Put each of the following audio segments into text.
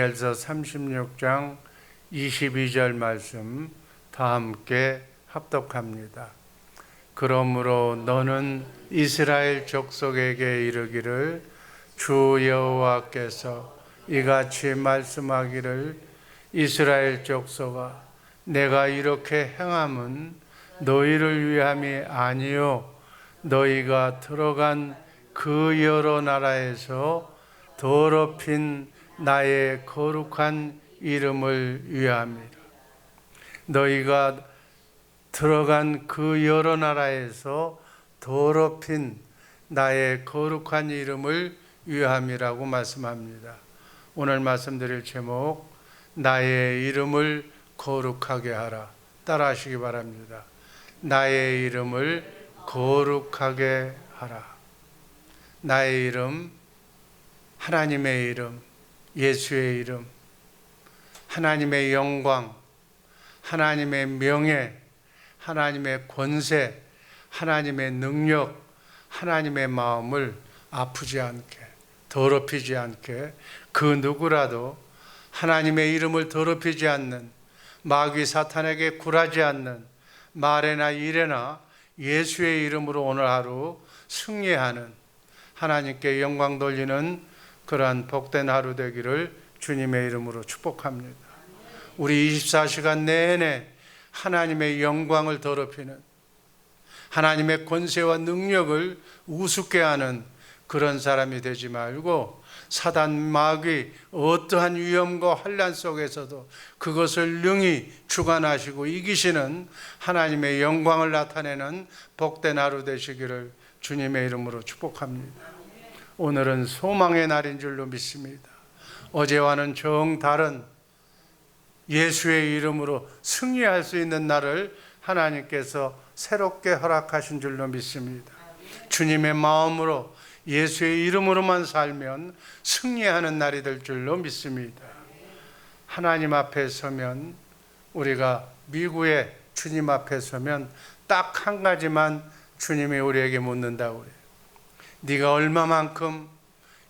다니엘서 36장 22절 말씀 다 함께 합독합니다. 그러므로 너는 이스라엘 족속에게 이르기를 주 여호와께서 이같이 말씀하기를 이스라엘 족속아 내가 이렇게 행함은 너희를 위함이 아니요 너희가 들어간 그 여러 나라에서 더럽힌 나의 거룩한 이름을 위함이라. 너희가 들어간 그 여러 나라에서 더럽힌 나의 거룩한 이름을 위함이라고 말씀합니다. 오늘 말씀드릴 제목 나의 이름을 거룩하게 하라. 따라하시기 바랍니다. 나의 이름을 거룩하게 하라. 나의 이름, 하나님의 이름, 예수의 이름, 하나님의 영광, 하나님의 명예, 하나님의 권세, 하나님의 능력, 하나님의 마음을 아프지 않게, 더럽히지 않게 그 누구라도 하나님의 이름을 더럽히지 않는, 마귀 사탄에게 굴하지 않는 말에나 일에나 예수의 이름으로 오늘 하루 승리하는, 하나님께 영광 돌리는 그러한 복된 하루 되기를 주님의 이름으로 축복합니다. 우리 24시간 내내 하나님의 영광을 더럽히는, 하나님의 권세와 능력을 우습게 하는 그런 사람이 되지 말고 사단 마귀 어떠한 위험과 환난 속에서도 그것을 능히 주관하시고 이기시는 하나님의 영광을 나타내는 복된 하루 되시기를 주님의 이름으로 축복합니다. 오늘은 소망의 날인 줄로 믿습니다. 어제와는 정다른 예수의 이름으로 승리할 수 있는 날을 하나님께서 새롭게 허락하신 줄로 믿습니다. 주님의 마음으로 예수의 이름으로만 살면 승리하는 날이 될 줄로 믿습니다. 하나님 앞에 서면, 우리가 미국의 주님 앞에 서면 딱 한 가지만 주님이 우리에게 묻는다고 그래요. 네가 얼마만큼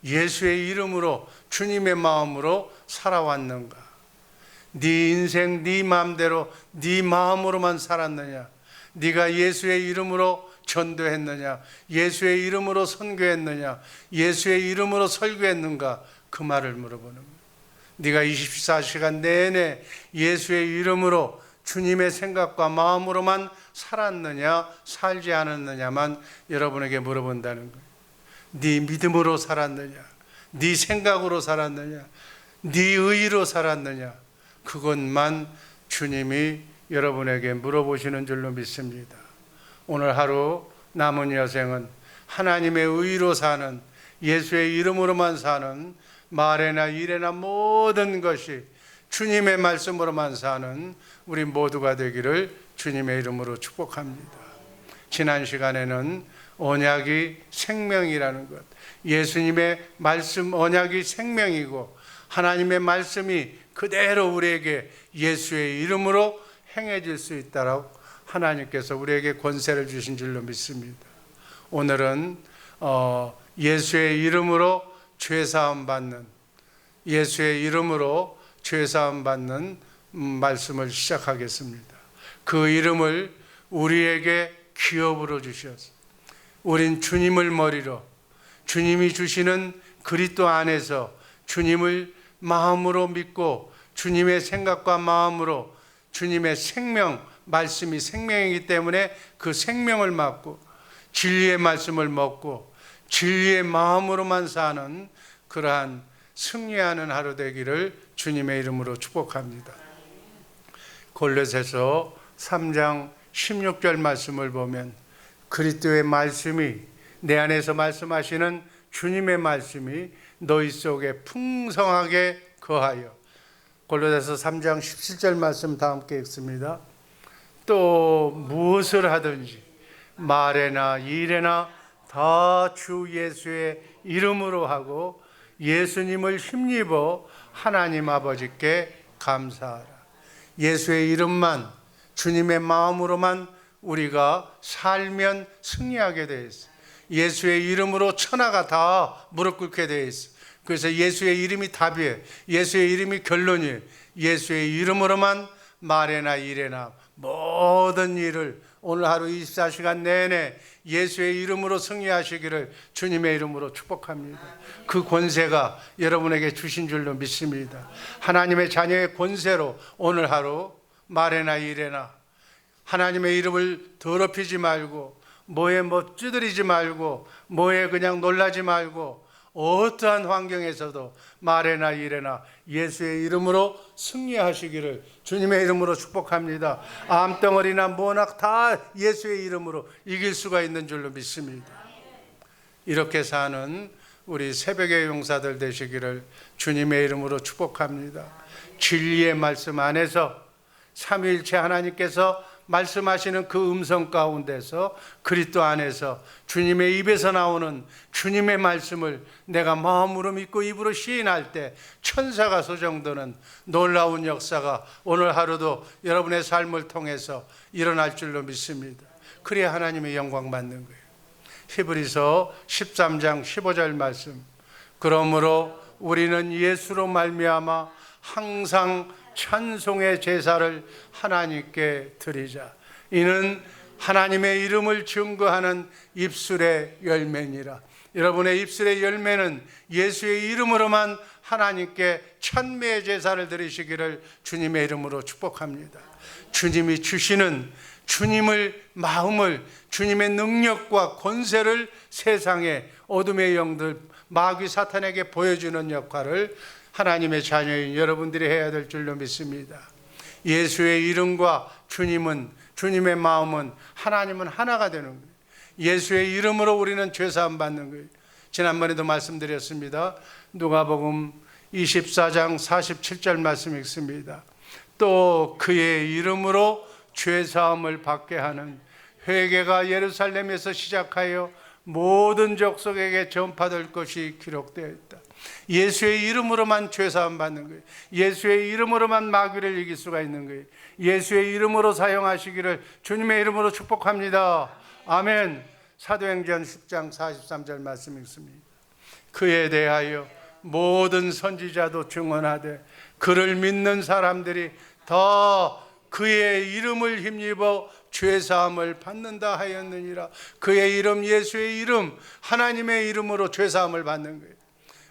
예수의 이름으로 주님의 마음으로 살아왔는가? 네 인생 네 마음대로 네 마음으로만 살았느냐? 네가 예수의 이름으로 전도했느냐? 예수의 이름으로 선교했느냐? 예수의 이름으로 설교했는가? 그 말을 물어보는 거예요. 네가 24시간 내내 예수의 이름으로 주님의 생각과 마음으로만 살았느냐? 살지 않았느냐만 여러분에게 물어본다는 거예요. 네 믿음으로 살았느냐? 네 생각으로 살았느냐? 네 의의로 살았느냐? 그것만 주님이 여러분에게 물어보시는 줄로 믿습니다. 오늘 하루 남은 여생은 하나님의 의의로 사는, 예수의 이름으로만 사는, 말에나 일에나 모든 것이 주님의 말씀으로만 사는 우리 모두가 되기를 주님의 이름으로 축복합니다. 지난 시간에는 언약이 생명이라는 것, 예수님의 말씀 언약이 생명이고 하나님의 말씀이 그대로 우리에게 예수의 이름으로 행해질 수 있도록 하나님께서 우리에게 권세를 주신 줄로 믿습니다. 오늘은 예수의 이름으로 죄사함 받는, 예수의 이름으로 죄사함 받는 말씀을 시작하겠습니다. 그 이름을 우리에게 기업으로 주셨습니다. 우린 주님을 머리로, 주님이 주시는 그리스도 안에서 주님을 마음으로 믿고 주님의 생각과 마음으로 주님의 생명, 말씀이 생명이기 때문에 그 생명을 맡고 진리의 말씀을 먹고 진리의 마음으로만 사는 그러한 승리하는 하루 되기를 주님의 이름으로 축복합니다. 골로새서 3장 16절 말씀을 보면 그리스도의 말씀이, 내 안에서 말씀하시는 주님의 말씀이 너희 속에 풍성하게 거하여, 골로새서 3장 17절 말씀 다 함께 읽습니다. 또 무엇을 하든지 말에나 일에나 다 주 예수의 이름으로 하고 예수님을 힘입어 하나님 아버지께 감사하라. 예수의 이름만, 주님의 마음으로만 우리가 살면 승리하게 되어 있어요. 예수의 이름으로 천하가 다 무릎 꿇게 되어 있어요. 그래서 예수의 이름이 답이에요. 예수의 이름이 결론이에요. 예수의 이름으로만 말에나 일에나 모든 일을 오늘 하루 24시간 내내 예수의 이름으로 승리하시기를 주님의 이름으로 축복합니다. 그 권세가 여러분에게 주신 줄로 믿습니다. 하나님의 자녀의 권세로 오늘 하루 말에나 일에나 하나님의 이름을 더럽히지 말고, 뭐에 찌들이지 말고, 뭐에 그냥 놀라지 말고, 어떠한 환경에서도 말에나 일에나 예수의 이름으로 승리하시기를 주님의 이름으로 축복합니다. 암덩어리나 모낙 다 예수의 이름으로 이길 수가 있는 줄로 믿습니다. 이렇게 사는 우리 새벽의 용사들 되시기를 주님의 이름으로 축복합니다. 진리의 말씀 안에서 삼위일체 하나님께서 말씀하시는 그 음성 가운데서 그리스도 안에서 주님의 입에서 나오는 주님의 말씀을 내가 마음으로 믿고 입으로 시인할 때 천사가 소정도는 놀라운 역사가 오늘 하루도 여러분의 삶을 통해서 일어날 줄로 믿습니다. 그래야 하나님의 영광 받는 거예요. 히브리서 13장 15절 말씀, 그러므로 우리는 예수로 말미암아 항상 찬송의 제사를 하나님께 드리자. 이는 하나님의 이름을 증거하는 입술의 열매니라. 여러분의 입술의 열매는 예수의 이름으로만 하나님께 찬미의 제사를 드리시기를 주님의 이름으로 축복합니다. 주님이 주시는 주님을 마음을, 주님의 능력과 권세를 세상에 어둠의 영들 마귀 사탄에게 보여주는 역할을 하나님의 자녀인 여러분들이 해야 될 줄로 믿습니다. 예수의 이름과 주님은, 주님의 마음은, 하나님은 하나가 되는 거예요. 예수의 이름으로 우리는 죄사함 받는 거예요. 지난번에도 말씀드렸습니다. 누가복음 24장 47절 말씀 읽습니다. 또 그의 이름으로 죄사함을 받게 하는 회개가 예루살렘에서 시작하여 모든 족속에게 전파될 것이 기록되어 있다. 예수의 이름으로만 죄사함 받는 거예요. 예수의 이름으로만 마귀를 이길 수가 있는 거예요. 예수의 이름으로 사용하시기를 주님의 이름으로 축복합니다. 아멘. 사도행전 10장 43절 말씀 읽습니다. 그에 대하여 모든 선지자도 증언하되 그를 믿는 사람들이 더 그의 이름을 힘입어 죄사함을 받는다 하였느니라. 그의 이름, 예수의 이름, 하나님의 이름으로 죄사함을 받는 거예요.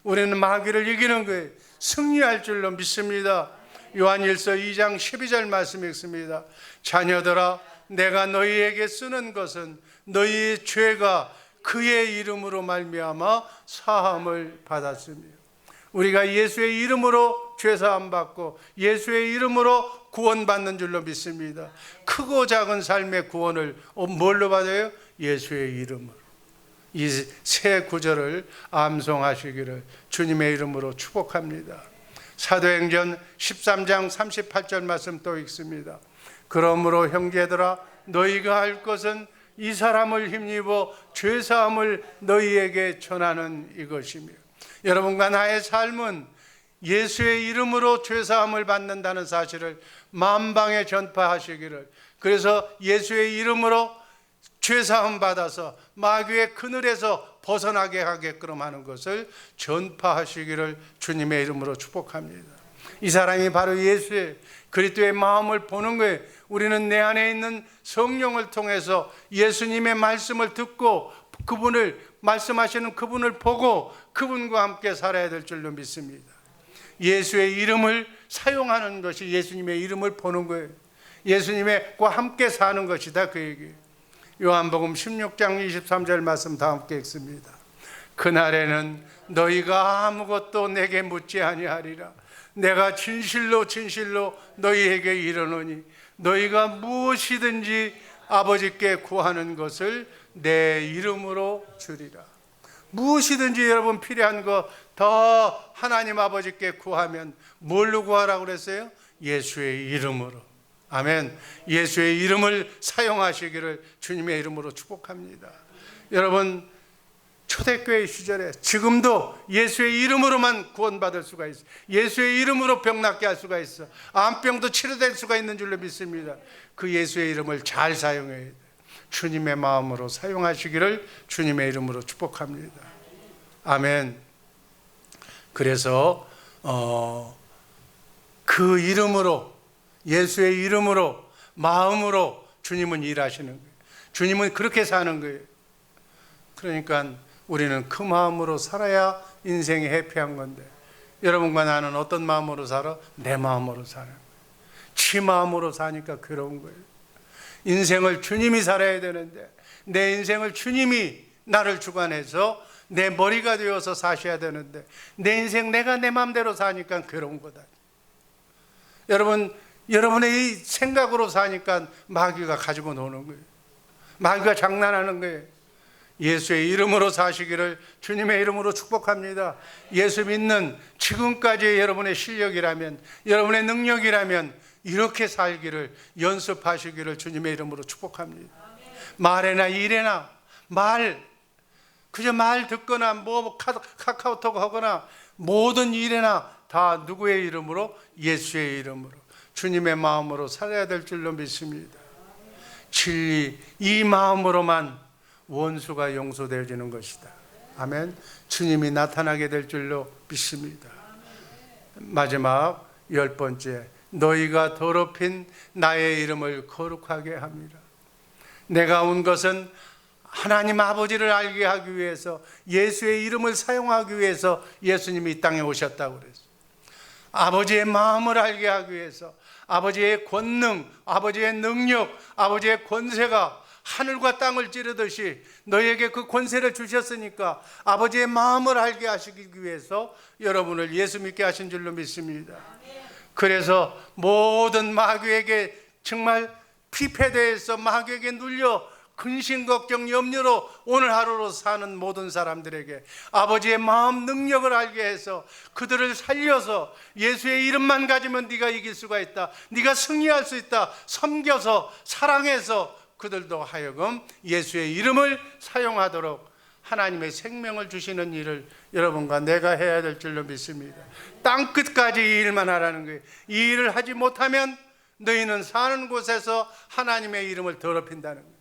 우리는 마귀를 이기는 거예요. 승리할 줄로 믿습니다. 요한일서 2장 12절 말씀 읽습니다. 자녀들아, 내가 너희에게 쓰는 것은 너희의 죄가 그의 이름으로 말미암아 사함을 받았으며, 우리가 예수의 이름으로 죄사함 받고 예수의 이름으로 구원받는 줄로 믿습니다. 크고 작은 삶의 구원을 뭘로 받아요? 예수의 이름으로. 이 세 구절을 암송하시기를 주님의 이름으로 축복합니다. 사도행전 13장 38절 말씀 또 읽습니다. 그러므로 형제들아, 너희가 할 것은 이 사람을 힘입어 죄사함을 너희에게 전하는 이것이며, 여러분과 나의 삶은 예수의 이름으로 죄사함을 받는다는 사실을 만방에 전파하시기를, 그래서 예수의 이름으로 죄사함 받아서 마귀의 그늘에서 벗어나게 하게끔 하는 것을 전파하시기를 주님의 이름으로 축복합니다. 이 사람이 바로 예수의 그리스도의 마음을 보는 거예요. 우리는 내 안에 있는 성령을 통해서 예수님의 말씀을 듣고 그분을 말씀하시는 그분을 보고 그분과 함께 살아야 될 줄로 믿습니다. 예수의 이름을 사용하는 것이 예수님의 이름을 보는 거예요. 예수님과 함께 사는 것이다, 그 얘기예요. 요한복음 16장 23절 말씀 다 함께 읽습니다. 그날에는 너희가 아무것도 내게 묻지 아니하리라. 내가 진실로 진실로 너희에게 이르노니 너희가 무엇이든지 아버지께 구하는 것을 내 이름으로 주리라. 무엇이든지 여러분 필요한 거 더 하나님 아버지께 구하면 뭘로 구하라고 그랬어요? 예수의 이름으로. 아멘. 예수의 이름을 사용하시기를 주님의 이름으로 축복합니다. 여러분, 초대교회 시절에 지금도 예수의 이름으로만 구원받을 수가 있어요. 예수의 이름으로 병 낫게 할 수가 있어. 암병도 치료될 수가 있는 줄로 믿습니다. 그 예수의 이름을 잘 사용해야 돼요. 주님의 마음으로 사용하시기를 주님의 이름으로 축복합니다. 아멘. 그래서 그 이름으로, 예수의 이름으로, 마음으로 주님은 일하시는 거예요. 주님은 그렇게 사는 거예요. 그러니까 우리는 그 마음으로 살아야 인생이 해피한 건데, 여러분과 나는 어떤 마음으로 살아? 내 마음으로 살아요. 지 마음으로 사니까 괴로운 거예요. 인생을 주님이 살아야 되는데, 내 인생을 주님이 나를 주관해서 내 머리가 되어서 사셔야 되는데, 내 인생 내가 내 마음대로 사니까 괴로운 거다. 여러분의 이 생각으로 사니까 마귀가 가지고 노는 거예요. 마귀가 장난하는 거예요. 예수의 이름으로 사시기를 주님의 이름으로 축복합니다. 예수 믿는 지금까지의 여러분의 실력이라면, 여러분의 능력이라면 이렇게 살기를 연습하시기를 주님의 이름으로 축복합니다. 말에나 일에나, 그저 말 듣거나 뭐 카카오톡 하거나 모든 일에나 다 누구의 이름으로? 예수의 이름으로, 주님의 마음으로 살아야 될 줄로 믿습니다. 진리, 이 마음으로만 원수가 용서되어지는 것이다. 아멘. 주님이 나타나게 될 줄로 믿습니다. 마지막 10번째, 너희가 더럽힌 나의 이름을 거룩하게 함이라. 내가 온 것은 하나님 아버지를 알게 하기 위해서, 예수의 이름을 사용하기 위해서 예수님이 이 땅에 오셨다고 그랬어요. 아버지의 마음을 알게 하기 위해서, 아버지의 권능, 아버지의 능력, 아버지의 권세가 하늘과 땅을 찌르듯이 너희에게 그 권세를 주셨으니까 아버지의 마음을 알게 하시기 위해서 여러분을 예수 믿게 하신 줄로 믿습니다. 그래서 모든 마귀에게 정말 피폐대해서 마귀에게 눌려 근심, 걱정, 염려로 오늘 하루로 사는 모든 사람들에게 아버지의 마음, 능력을 알게 해서 그들을 살려서 예수의 이름만 가지면 네가 이길 수가 있다, 네가 승리할 수 있다, 섬겨서 사랑해서 그들도 하여금 예수의 이름을 사용하도록 하나님의 생명을 주시는 일을 여러분과 내가 해야 될 줄로 믿습니다. 땅끝까지 이 일만 하라는 거예요. 이 일을 하지 못하면 너희는 사는 곳에서 하나님의 이름을 더럽힌다는 거예요.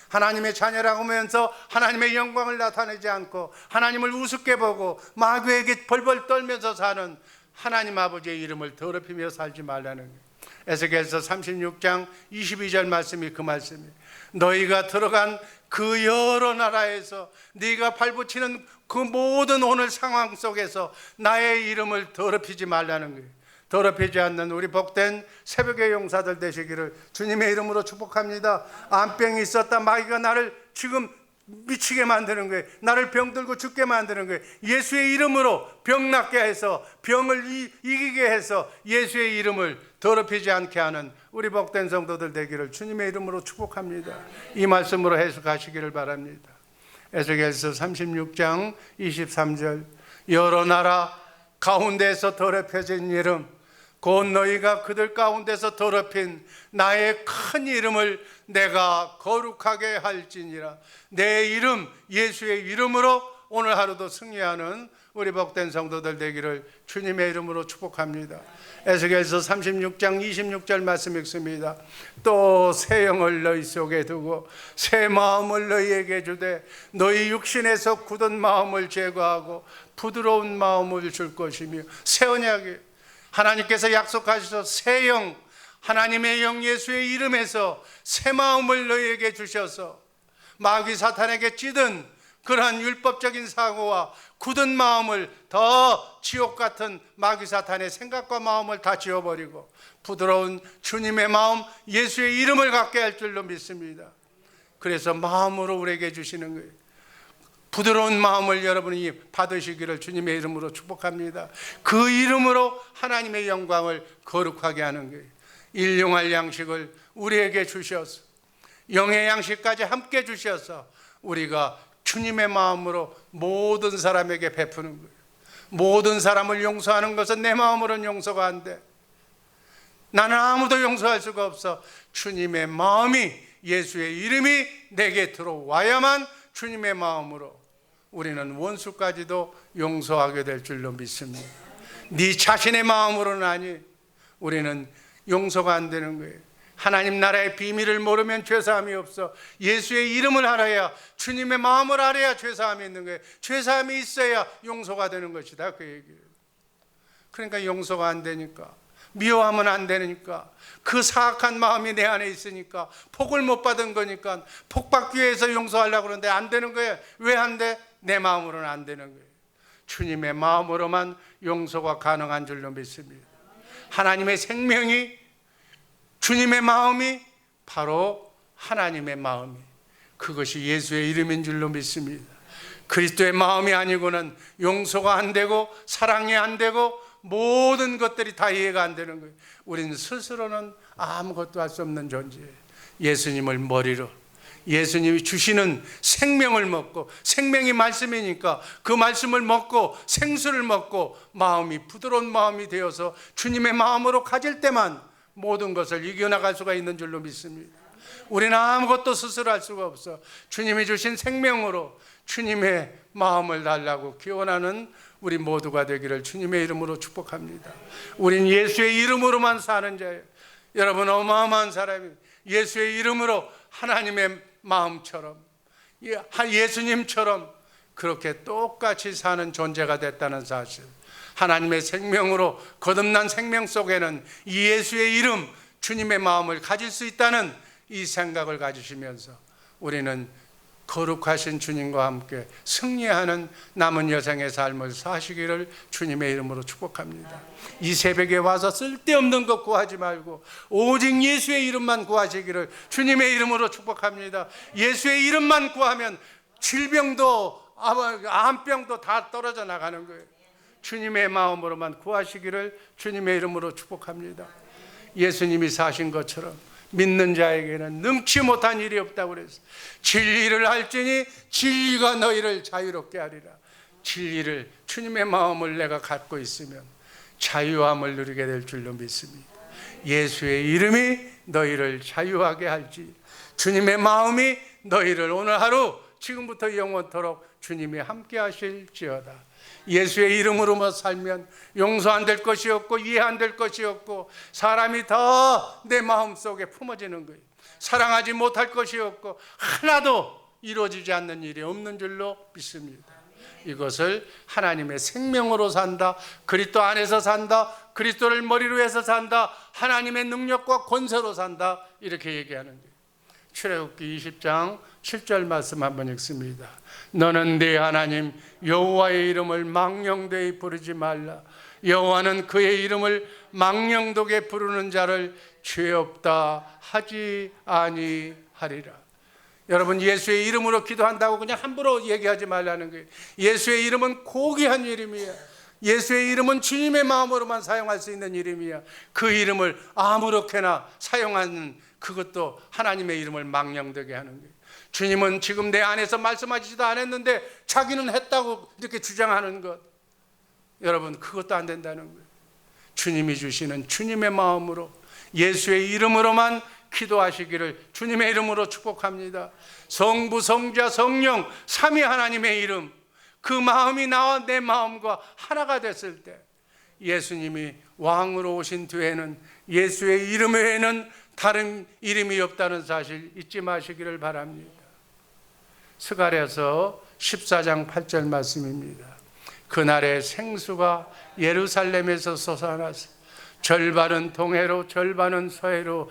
하나님의 자녀라고 하면서 하나님의 영광을 나타내지 않고 하나님을 우습게 보고 마귀에게 벌벌 떨면서 사는 하나님 아버지의 이름을 더럽히며 살지 말라는 거예요. 에스겔서 36장 22절 말씀이 그 말씀이에요. 너희가 들어간 그 여러 나라에서 네가 발붙이는 그 모든 오늘 상황 속에서 나의 이름을 더럽히지 말라는 거예요. 더럽히지 않는 우리 복된 새벽의 용사들 되시기를 주님의 이름으로 축복합니다. 암병이 있었다, 마귀가 나를 지금 미치게 만드는 거예요. 나를 병들고 죽게 만드는 거예요. 예수의 이름으로 병 낫게 해서, 병을 이기게 해서 예수의 이름을 더럽히지 않게 하는 우리 복된 성도들 되기를 주님의 이름으로 축복합니다. 이 말씀으로 해석하시기를 바랍니다. 에스겔서 36장 23절, 여러 나라 가운데서 더럽혀진 이름, 곧 너희가 그들 가운데서 더럽힌 나의 큰 이름을 내가 거룩하게 할지니라. 내 이름, 예수의 이름으로 오늘 하루도 승리하는 우리 복된 성도들 되기를 주님의 이름으로 축복합니다. 에스겔서 36장 26절 말씀 읽습니다. 또 새 영을 너희 속에 두고 새 마음을 너희에게 주되 너희 육신에서 굳은 마음을 제거하고 부드러운 마음을 줄 것이며, 새 언약이에요. 하나님께서 약속하셔서 새 영, 하나님의 영 예수의 이름에서 새 마음을 너희에게 주셔서 마귀 사탄에게 찌든 그러한 율법적인 사고와 굳은 마음을, 더 지옥 같은 마귀 사탄의 생각과 마음을 다 지워버리고 부드러운 주님의 마음, 예수의 이름을 갖게 할 줄로 믿습니다. 그래서 마음으로 우리에게 주시는 거예요. 부드러운 마음을 여러분이 받으시기를 주님의 이름으로 축복합니다. 그 이름으로 하나님의 영광을 거룩하게 하는 거예요. 일용할 양식을 우리에게 주셔서, 영의 양식까지 함께 주셔서 우리가 주님의 마음으로 모든 사람에게 베푸는 거예요. 모든 사람을 용서하는 것은 내 마음으로는 용서가 안 돼. 나는 아무도 용서할 수가 없어. 주님의 마음이, 예수의 이름이 내게 들어와야만 주님의 마음으로 우리는 원수까지도 용서하게 될 줄로 믿습니다. 네 자신의 마음으로는 아니, 우리는 용서가 안 되는 거예요. 하나님 나라의 비밀을 모르면 죄사함이 없어. 예수의 이름을 알아야, 주님의 마음을 알아야 죄사함이 있는 거예요. 죄사함이 있어야 용서가 되는 것이다, 그 얘기예요. 그러니까 용서가 안 되니까, 미워하면 안 되니까, 그 사악한 마음이 내 안에 있으니까, 복을 못 받은 거니까 복 받기 위해서 용서하려고 그러는데 안 되는 거예요. 왜 안 돼? 내 마음으로는 안 되는 거예요. 주님의 마음으로만 용서가 가능한 줄로 믿습니다. 하나님의 생명이, 주님의 마음이 바로 하나님의 마음이, 그것이 예수의 이름인 줄로 믿습니다. 그리스도의 마음이 아니고는 용서가 안 되고 사랑이 안 되고 모든 것들이 다 이해가 안 되는 거예요. 우리는 스스로는 아무것도 할 수 없는 존재예요. 예수님을 머리로, 예수님이 주시는 생명을 먹고, 생명이 말씀이니까 그 말씀을 먹고 생수를 먹고 마음이 부드러운 마음이 되어서 주님의 마음으로 가질 때만 모든 것을 이겨나갈 수가 있는 줄로 믿습니다. 우리는 아무것도 스스로 할 수가 없어. 주님이 주신 생명으로 주님의 마음을 달라고 기원하는 우리 모두가 되기를 주님의 이름으로 축복합니다. 우린 예수의 이름으로만 사는 자예요. 여러분, 어마어마한 사람이 예수의 이름으로 하나님의 마음처럼, 예수님처럼 그렇게 똑같이 사는 존재가 됐다는 사실, 하나님의 생명으로 거듭난 생명 속에는 이 예수의 이름, 주님의 마음을 가질 수 있다는 이 생각을 가지시면서 우리는 거룩하신 주님과 함께 승리하는 남은 여생의 삶을 사시기를 주님의 이름으로 축복합니다. 이 새벽에 와서 쓸데없는 것 구하지 말고 오직 예수의 이름만 구하시기를 주님의 이름으로 축복합니다. 예수의 이름만 구하면 질병도 암병도 다 떨어져 나가는 거예요. 주님의 마음으로만 구하시기를 주님의 이름으로 축복합니다. 예수님이 사신 것처럼 믿는 자에게는 능치 못한 일이 없다고 그랬어요. 진리를 알지니 진리가 너희를 자유롭게 하리라. 진리를, 주님의 마음을 내가 갖고 있으면 자유함을 누리게 될 줄로 믿습니다. 예수의 이름이 너희를 자유하게 할지, 주님의 마음이 너희를 오늘 하루 지금부터 영원토록 주님이 함께 하실지어다. 예수의 이름으로만 살면 용서 안 될 것이 없고 이해 안 될 것이 없고 사람이 더 내 마음속에 품어지는 거예요. 사랑하지 못할 것이 없고 하나도 이루어지지 않는 일이 없는 줄로 믿습니다. 이것을 하나님의 생명으로 산다, 그리스도 안에서 산다, 그리스도를 머리로 해서 산다, 하나님의 능력과 권세로 산다, 이렇게 얘기하는 거예요. 출애굽기 20장 7절 말씀 한번 읽습니다. 너는 네 하나님 여호와의 이름을 망령되이 부르지 말라. 여호와는 그의 이름을 망령되게 부르는 자를 죄 없다 하지 아니하리라. 여러분, 예수의 이름으로 기도한다고 그냥 함부로 얘기하지 말라는 거예요. 예수의 이름은 고귀한 이름이야. 예수의 이름은 주님의 마음으로만 사용할 수 있는 이름이야. 그 이름을 아무렇게나 사용하는, 그것도 하나님의 이름을 망령되게 하는 거예요. 주님은 지금 내 안에서 말씀하시지도 않았는데 자기는 했다고 이렇게 주장하는 것, 여러분, 그것도 안 된다는 거예요. 주님이 주시는 주님의 마음으로 예수의 이름으로만 기도하시기를 주님의 이름으로 축복합니다. 성부, 성자, 성령 삼위 하나님의 이름, 그 마음이 나와 내 마음과 하나가 됐을 때 예수님이 왕으로 오신 뒤에는 예수의 이름 외에는 다른 이름이 없다는 사실 잊지 마시기를 바랍니다. 스가랴서 14장 8절 말씀입니다. 그날에 생수가 예루살렘에서 솟아나서 절반은 동해로 절반은 서해로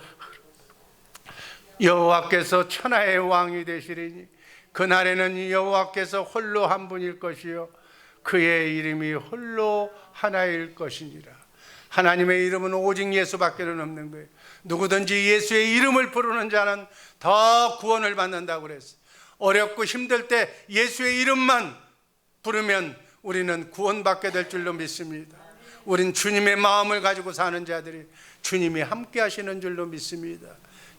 여호와께서 천하의 왕이 되시리니 그날에는 여호와께서 홀로 한 분일 것이요 그의 이름이 홀로 하나일 것이니라. 하나님의 이름은 오직 예수밖에는 없는 거예요. 누구든지 예수의 이름을 부르는 자는 더 구원을 받는다고 그랬어요. 어렵고 힘들 때 예수의 이름만 부르면 우리는 구원받게 될 줄로 믿습니다. 우린 주님의 마음을 가지고 사는 자들이 주님이 함께 하시는 줄로 믿습니다.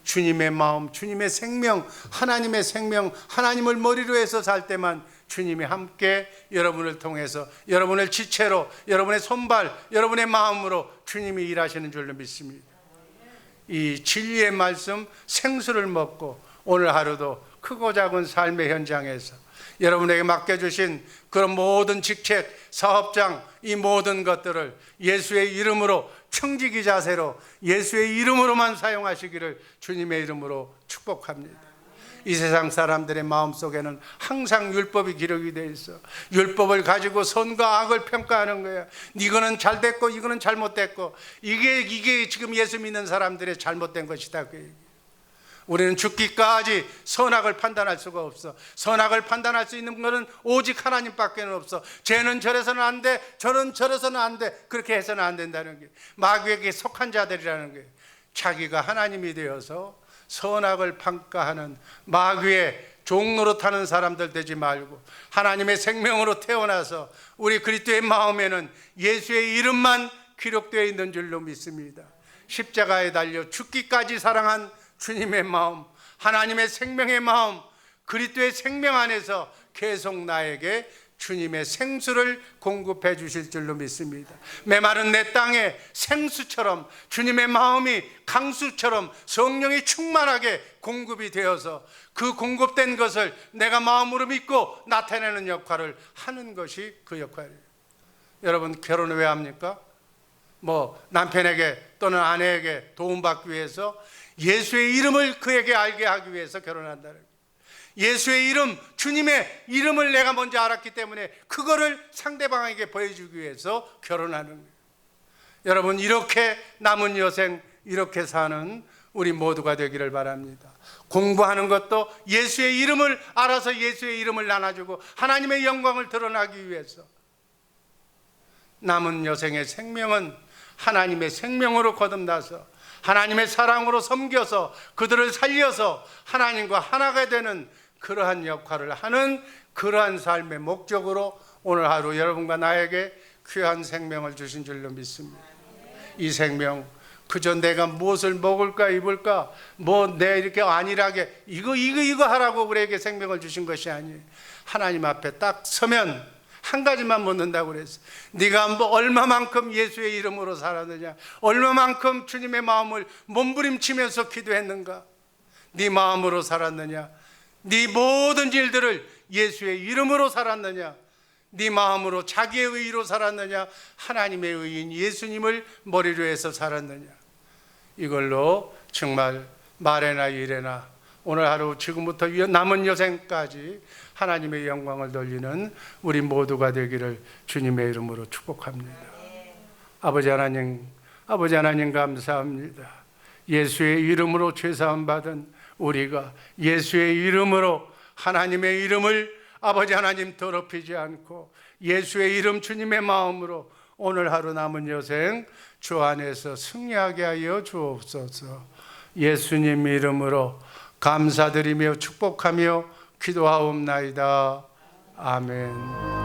주님의 마음, 주님의 생명, 하나님의 생명, 하나님을 머리로 해서 살 때만 주님이 함께 여러분을 통해서, 여러분을 지체로, 여러분의 손발, 여러분의 마음으로 주님이 일하시는 줄로 믿습니다. 이 진리의 말씀, 생수를 먹고 오늘 하루도 크고 작은 삶의 현장에서 여러분에게 맡겨주신 그런 모든 직책, 사업장, 이 모든 것들을 예수의 이름으로 청지기 자세로 예수의 이름으로만 사용하시기를 주님의 이름으로 축복합니다. 이 세상 사람들의 마음속에는 항상 율법이 기록이 되어 있어. 율법을 가지고 선과 악을 평가하는 거야. 이거는 잘 됐고 이거는 잘못됐고, 이게 지금 예수 믿는 사람들의 잘못된 것이다. 우리는 죽기까지 선악을 판단할 수가 없어. 선악을 판단할 수 있는 것은 오직 하나님밖에 없어. 쟤는 저래서는 안 돼, 저는 저래서는 안 돼, 그렇게 해서는 안 된다는 게 마귀에게 속한 자들이라는 게, 자기가 하나님이 되어서 선악을 평가하는 마귀의 종로로 타는 사람들 되지 말고, 하나님의 생명으로 태어나서 우리 그리스도의 마음에는 예수의 이름만 기록되어 있는 줄로 믿습니다. 십자가에 달려 죽기까지 사랑한 주님의 마음, 하나님의 생명의 마음, 그리스도의 생명 안에서 계속 나에게 주님의 생수를 공급해 주실 줄로 믿습니다. 메마른 내 땅에 생수처럼 주님의 마음이 강수처럼 성령이 충만하게 공급이 되어서 그 공급된 것을 내가 마음으로 믿고 나타내는 역할을 하는 것이 그 역할이에요. 여러분, 결혼을 왜 합니까? 남편에게 또는 아내에게 도움받기 위해서, 예수의 이름을 그에게 알게 하기 위해서 결혼한다는 거예요. 예수의 이름, 주님의 이름을 내가 먼저 알았기 때문에 그거를 상대방에게 보여주기 위해서 결혼하는 거예요. 여러분, 이렇게 남은 여생 이렇게 사는 우리 모두가 되기를 바랍니다. 공부하는 것도 예수의 이름을 알아서 예수의 이름을 나눠주고 하나님의 영광을 드러나기 위해서. 남은 여생의 생명은 하나님의 생명으로 거듭나서 하나님의 사랑으로 섬겨서 그들을 살려서 하나님과 하나가 되는 그러한 역할을 하는 그러한 삶의 목적으로 오늘 하루 여러분과 나에게 귀한 생명을 주신 줄로 믿습니다. 이 생명 그저 내가 무엇을 먹을까 입을까 내 이렇게 안일하게 이거 하라고 우리에게 생명을 주신 것이 아니에요. 하나님 앞에 딱 서면 한 가지만 묻는다고 그랬어요. 네가 얼마만큼 예수의 이름으로 살았느냐, 얼마만큼 주님의 마음을 몸부림치면서 기도했는가, 네 마음으로 살았느냐, 네 모든 일들을 예수의 이름으로 살았느냐, 네 마음으로 자기의 의의로 살았느냐, 하나님의 의인 예수님을 머리로 해서 살았느냐. 이걸로 정말 말에나 일에나 오늘 하루 지금부터 남은 여생까지 하나님의 영광을 돌리는 우리 모두가 되기를 주님의 이름으로 축복합니다. 아버지 하나님 감사합니다. 예수의 이름으로 죄사함 받은 우리가 예수의 이름으로 하나님의 이름을 아버지 하나님 더럽히지 않고 예수의 이름 주님의 마음으로 오늘 하루 남은 여생 주 안에서 승리하게 하여 주옵소서. 예수님 이름으로 감사드리며 축복하며 기도하옵나이다. 아멘.